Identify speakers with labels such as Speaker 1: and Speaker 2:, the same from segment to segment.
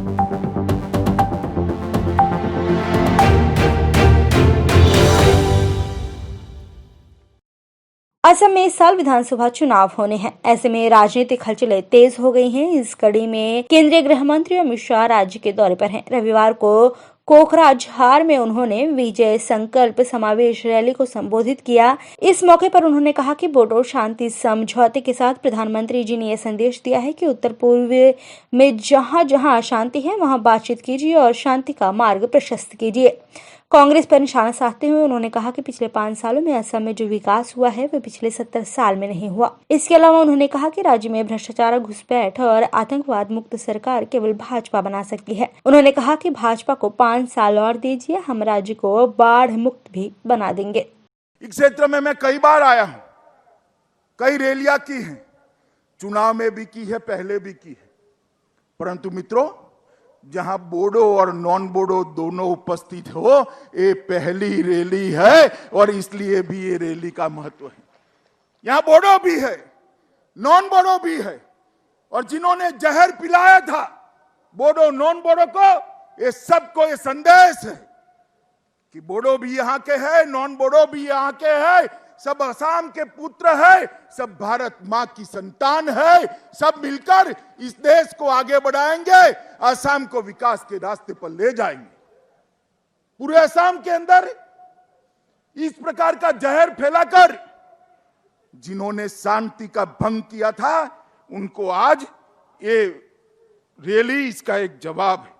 Speaker 1: असम में इस साल विधानसभा चुनाव होने हैं। ऐसे में राजनीतिक हलचलें तेज हो गई हैं। इस कड़ी में केंद्रीय गृह मंत्री अमित शाह राज्य के दौरे पर हैं। रविवार को कोकराझार में उन्होंने विजय संकल्प समावेश रैली को संबोधित किया। इस मौके पर उन्होंने कहा कि बोडो शांति समझौते के साथ प्रधानमंत्री जी ने यह संदेश दिया है कि उत्तर पूर्व में जहां जहां अशांति है वहां बातचीत कीजिए और शांति का मार्ग प्रशस्त कीजिए। कांग्रेस पर निशाना साधते हुए उन्होंने कहा कि पिछले 5 सालों में असम में जो विकास हुआ है वह पिछले 70 साल में नहीं हुआ। इसके अलावा उन्होंने कहा कि राज्य में भ्रष्टाचार, घुसपैठ और आतंकवाद मुक्त सरकार केवल भाजपा बना सकती है। उन्होंने कहा कि भाजपा को 5 साल और दीजिए, हम राज्य को बाढ़ मुक्त भी बना देंगे।
Speaker 2: इस क्षेत्र में मैं कई बार आया हूँ, कई रैलियां की हैं, चुनाव में भी की है, पहले भी की है। परंतु मित्रों, जहां बोडो और नॉन बोडो दोनों उपस्थित हो, ये पहली रैली है और इसलिए भी ये रैली का महत्व है। यहां बोडो भी है, नॉन बोडो भी है, और जिन्होंने जहर पिलाया था बोडो नॉन बोडो को, ये सबको ये संदेश है कि बोडो भी यहां के हैं, नॉन बोडो भी यहां के हैं, सब असम के पुत्र है, सब भारत मां की संतान है। सब मिलकर इस देश को आगे बढ़ाएंगे, असम को विकास के रास्ते पर ले जाएंगे। पूरे असम के अंदर इस प्रकार का जहर फैलाकर जिन्होंने शांति का भंग किया था, उनको आज ये रैली इसका एक जवाब है।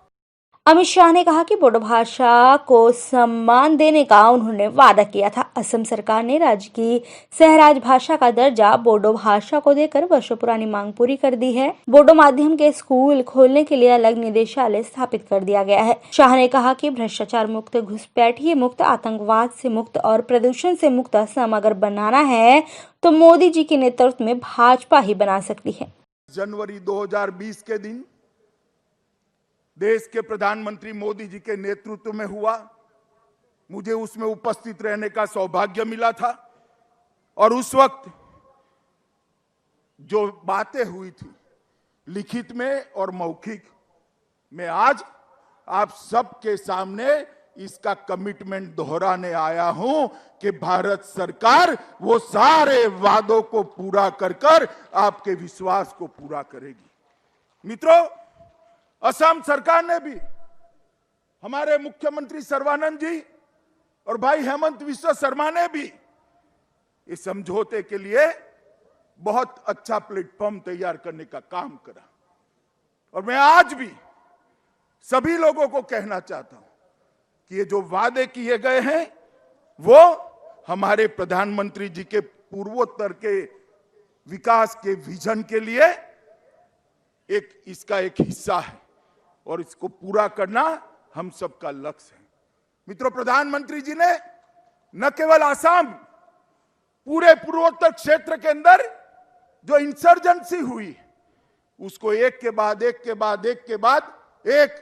Speaker 1: अमित शाह ने कहा कि बोडो भाषा को सम्मान देने का उन्होंने वादा किया था। असम सरकार ने राज्य की सहराज भाषा का दर्जा बोडो भाषा को देकर वर्षों पुरानी मांग पूरी कर दी है। बोडो माध्यम के स्कूल खोलने के लिए अलग निदेशालय स्थापित कर दिया गया है। शाह ने कहा कि भ्रष्टाचार मुक्त, घुसपैठिए मुक्त, आतंकवाद से मुक्त और प्रदूषण से मुक्त असम अगर बनाना है तो मोदी जी के नेतृत्व में भाजपा ही बना सकती है।
Speaker 2: जनवरी 2020 के दिन देश के प्रधानमंत्री मोदी जी के नेतृत्व में हुआ। मुझे उसमें उपस्थित रहने का सौभाग्य मिला था और उस वक्त जो बातें हुई थी लिखित में और मौखिक में, आज आप सबके सामने इसका कमिटमेंट दोहराने आया हूं कि भारत सरकार वो सारे वादों को पूरा कर आपके विश्वास को पूरा करेगी। मित्रों, असम सरकार ने भी, हमारे मुख्यमंत्री सर्बानंद जी और भाई हेमंत बिस्वा शर्मा ने भी इस समझौते के लिए बहुत अच्छा प्लेटफॉर्म तैयार करने का काम करा। और मैं आज भी सभी लोगों को कहना चाहता हूं कि ये जो वादे किए गए हैं वो हमारे प्रधानमंत्री जी के पूर्वोत्तर के विकास के विजन के लिए इसका एक हिस्सा है और इसको पूरा करना हम सबका लक्ष्य है। मित्रों, प्रधानमंत्री जी ने न केवल असम, पूरे पूर्वोत्तर क्षेत्र के अंदर जो इंसर्जेंसी हुई उसको एक के बाद एक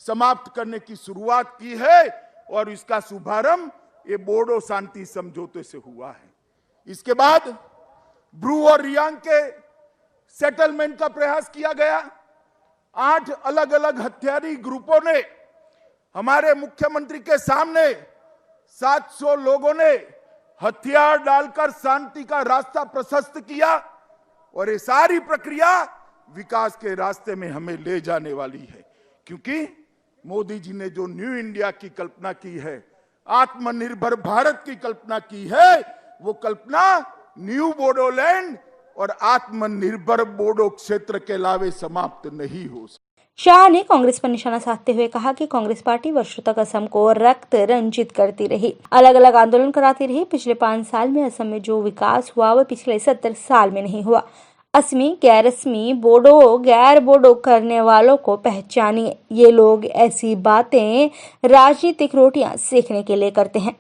Speaker 2: समाप्त करने की शुरुआत की है और इसका शुभारंभ ये बोडो शांति समझौते से हुआ है। इसके बाद ब्रू और रियांग के सेटलमेंट का प्रयास किया गया। 8 अलग अलग हथियारी ग्रुपों ने हमारे मुख्यमंत्री के सामने 700 लोगों ने हथियार डालकर शांति का रास्ता प्रशस्त किया और ये सारी प्रक्रिया विकास के रास्ते में हमें ले जाने वाली है, क्योंकि मोदी जी ने जो न्यू इंडिया की कल्पना की है, आत्मनिर्भर भारत की कल्पना की है, वो कल्पना न्यू बोडोलैंड और आत्मनिर्भर बोडो क्षेत्र के अलावे समाप्त नहीं हो सकती।
Speaker 1: शाह ने कांग्रेस पर निशाना साधते हुए कहा कि कांग्रेस पार्टी वर्षों तक असम को रक्त रंजित करती रही, अलग अलग आंदोलन कराती रही। पिछले 5 साल में असम में जो विकास हुआ वह पिछले 70 साल में नहीं हुआ। असमी, गैर असमी, बोडो, गैर बोडो करने वालों को पहचानिए। ये लोग ऐसी बातें राजनीतिक रोटियां सेकने के लिए करते हैं।